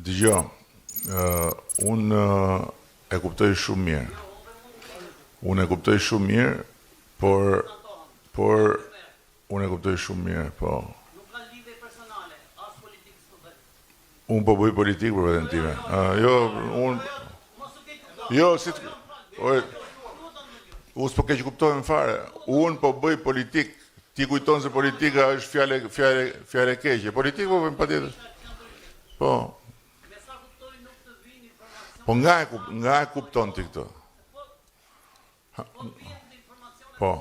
Dëgjoj, unë e kuptoj shumë mirë. Unë e kuptoj shumë mirë, por unë e kuptoj shumë mirë, po. Unë po bëj politikë për veten time. Unë s'po keq kuptojmë fare. Unë po bëj politikë. Ti kujton se politika është fjalë keqe. Politikë po bëjmë patjetër. Po. Po nga e kupton ti këtë? Po.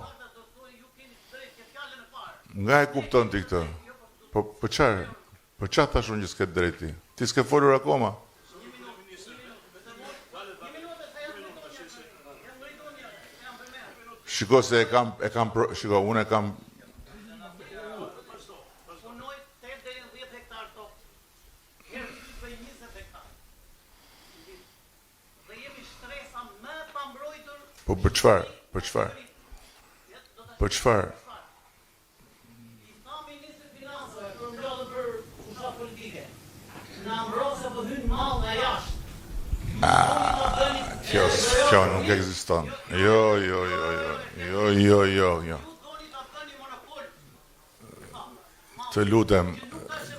Nga e kupton ti këtë? Po çfarë? Po çfarë thash unë që s'ke drejti? Ti s'ke folur akoma. Shiko se unë e kam Po për çfarë? Për çfarë? Kjo nuk ekziston. Jo. Të lutem.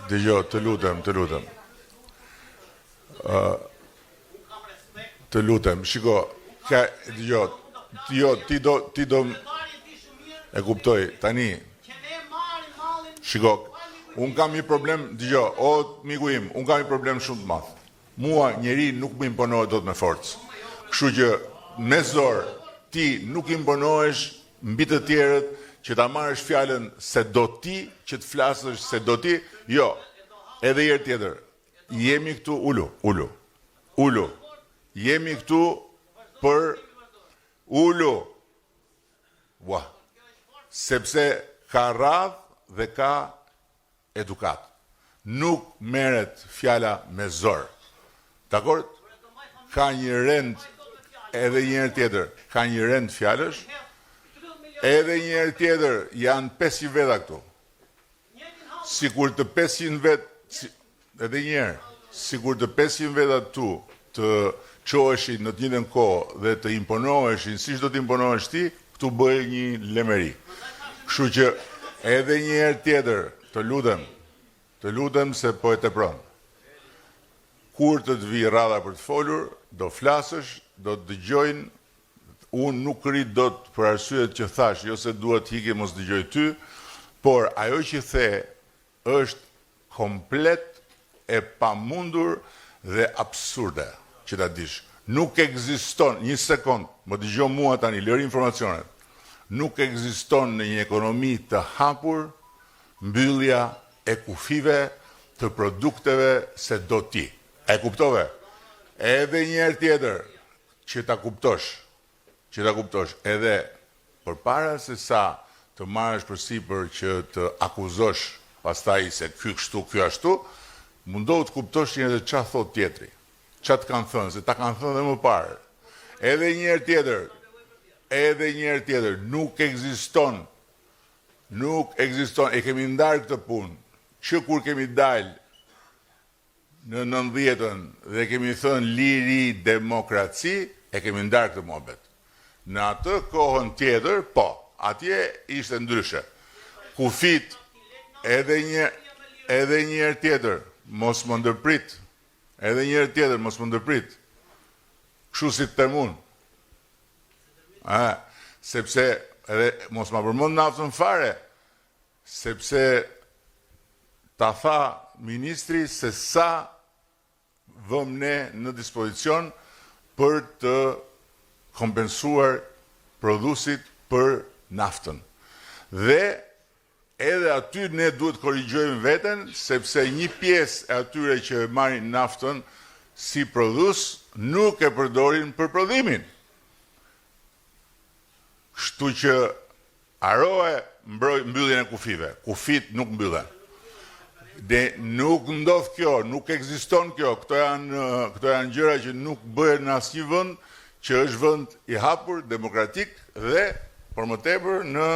Dëgjoj, të lutem. Të lutem, shiko, ti do e kuptoj, tani. Shiko, unë kam një problem, dëgjoj, o miku im, unë kam një problem shumë të madh. Mua njeri nuk më imponohet dot me forcë. Kështu që me zor ti nuk imponohesh mbi të tjerët që ta marrësh fjalën se do ti, që të flasësh se do ti. Jo. Edhe herë tjetër. Jemi këtu ulu. Jemi këtu për ulu. Ua. Sepse ka radhë dhe ka edukat. Nuk merret fjala me zor. Dakor? Ka një rend edhe një herë tjetër. Ka një rend fjalësh. Edhe një herë tjetër janë 500 veta këtu. Sikur të 500 vet, edhe një herë, sikur të 500 veta këtu të çoheshin në të njëjtën kohë dhe të imponoheshin siç do të imponohesh ti, këtu bëhet një lemeri. Kështu që edhe një herë tjetër, të lutem se po e tepron. Kur të vi rradha për të folur, do flasësh, do të dëgjojnë, unë nuk rrit dot për arsyet që thash, jo se duhet hiki mos dëgjoj ty, por ajo që the është komplet e pamundur dhe absurde, që ta dish. Nuk ekziston, një sekond, më dëgjoj mua tani, lëri informacionet. Nuk ekziston në një ekonomi të hapur mbyllja e kufive të produkteve se do ti. E kuptove? Edhe një herë tjetër që ta kuptosh, edhe përpara se sa të marrësh përsipër që të akuzosh pastaj se ky kështu, ky ashtu, mundohu të kuptosh një edhe çfarë thot tjetri. Çfarë të kanë thënë, se ta kanë thënë edhe më parë. Edhe një herë tjetër, nuk ekziston, e kemi ndarë këtë punë, që kur kemi dalë në 90-ën dhe kemi thënë liri demokraci, e kemi ndarë këtë muhabet. Në atë kohën tjetër, po, atje ishte ndryshe. Kufit, edhe një herë tjetër, mos më ndërprit. Kështu si të temun. Sepse, edhe mos ma përmend naftën fare, sepse ta tha ministri se sa vëm ne në dispozicion për të kompensuar prodhuesit për naftën. Dhe edhe aty ne duhet korrigjojmë veten, sepse një pjesë e atyre që marrin naftën si prodhues nuk e përdorin për prodhimin. Kështu që harohe mbylljen e kufive. Kufit nuk mbyllen. Dhe nuk ndodh kjo, nuk ekziston kjo. Këto janë gjëra që nuk bëhen në asnjë vend që është vend i hapur, demokratik dhe, por më tepër, në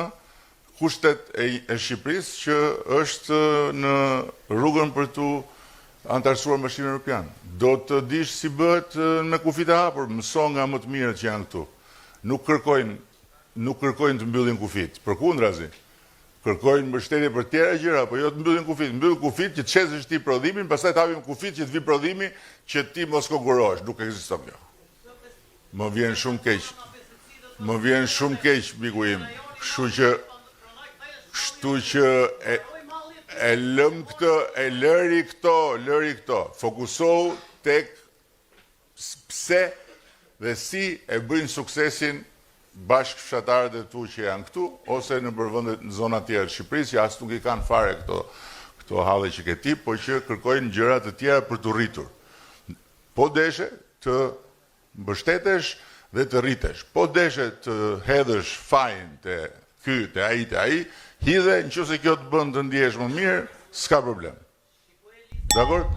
kushtet e Shqipërisë që është në rrugën për tu antarësuar në Bashkimin Evropian. Do të dish si bëhet me kufit e hapur, mëso nga më të mirët që janë këtu. Nuk kërkojnë të mbyllin kufit, përkundrazi. Kërkojnë mbështetje për tjera gjëra, po jo të mbyllin kufit. Mbyll kufit që të çesësh ti prodhimin, pastaj të hapim kufit që të vi prodhimi që ti mos konkurohesh. Nuk ekziston kjo. Më vjen shumë keq. Më vjen shumë keq, miku im. Kështu që e lëm këtë, e lëri këto. Fokusohu tek pse dhe si e bëjnë suksesin bashkë fshatarët e tu që janë këtu, ose në përvëndet në zona tjera të Shqipërisë, që asë nuk i kanë fare këto halë që ke ti, po që kërkojnë gjërat të tjera për të rritur. Po deshe të mbështetesh dhe të rritesh. Po deshe të hedhësh fajin të ky, të ai, hidhe, në që se kjo të bënd të ndjesh më mirë, s'ka problem. Dakor?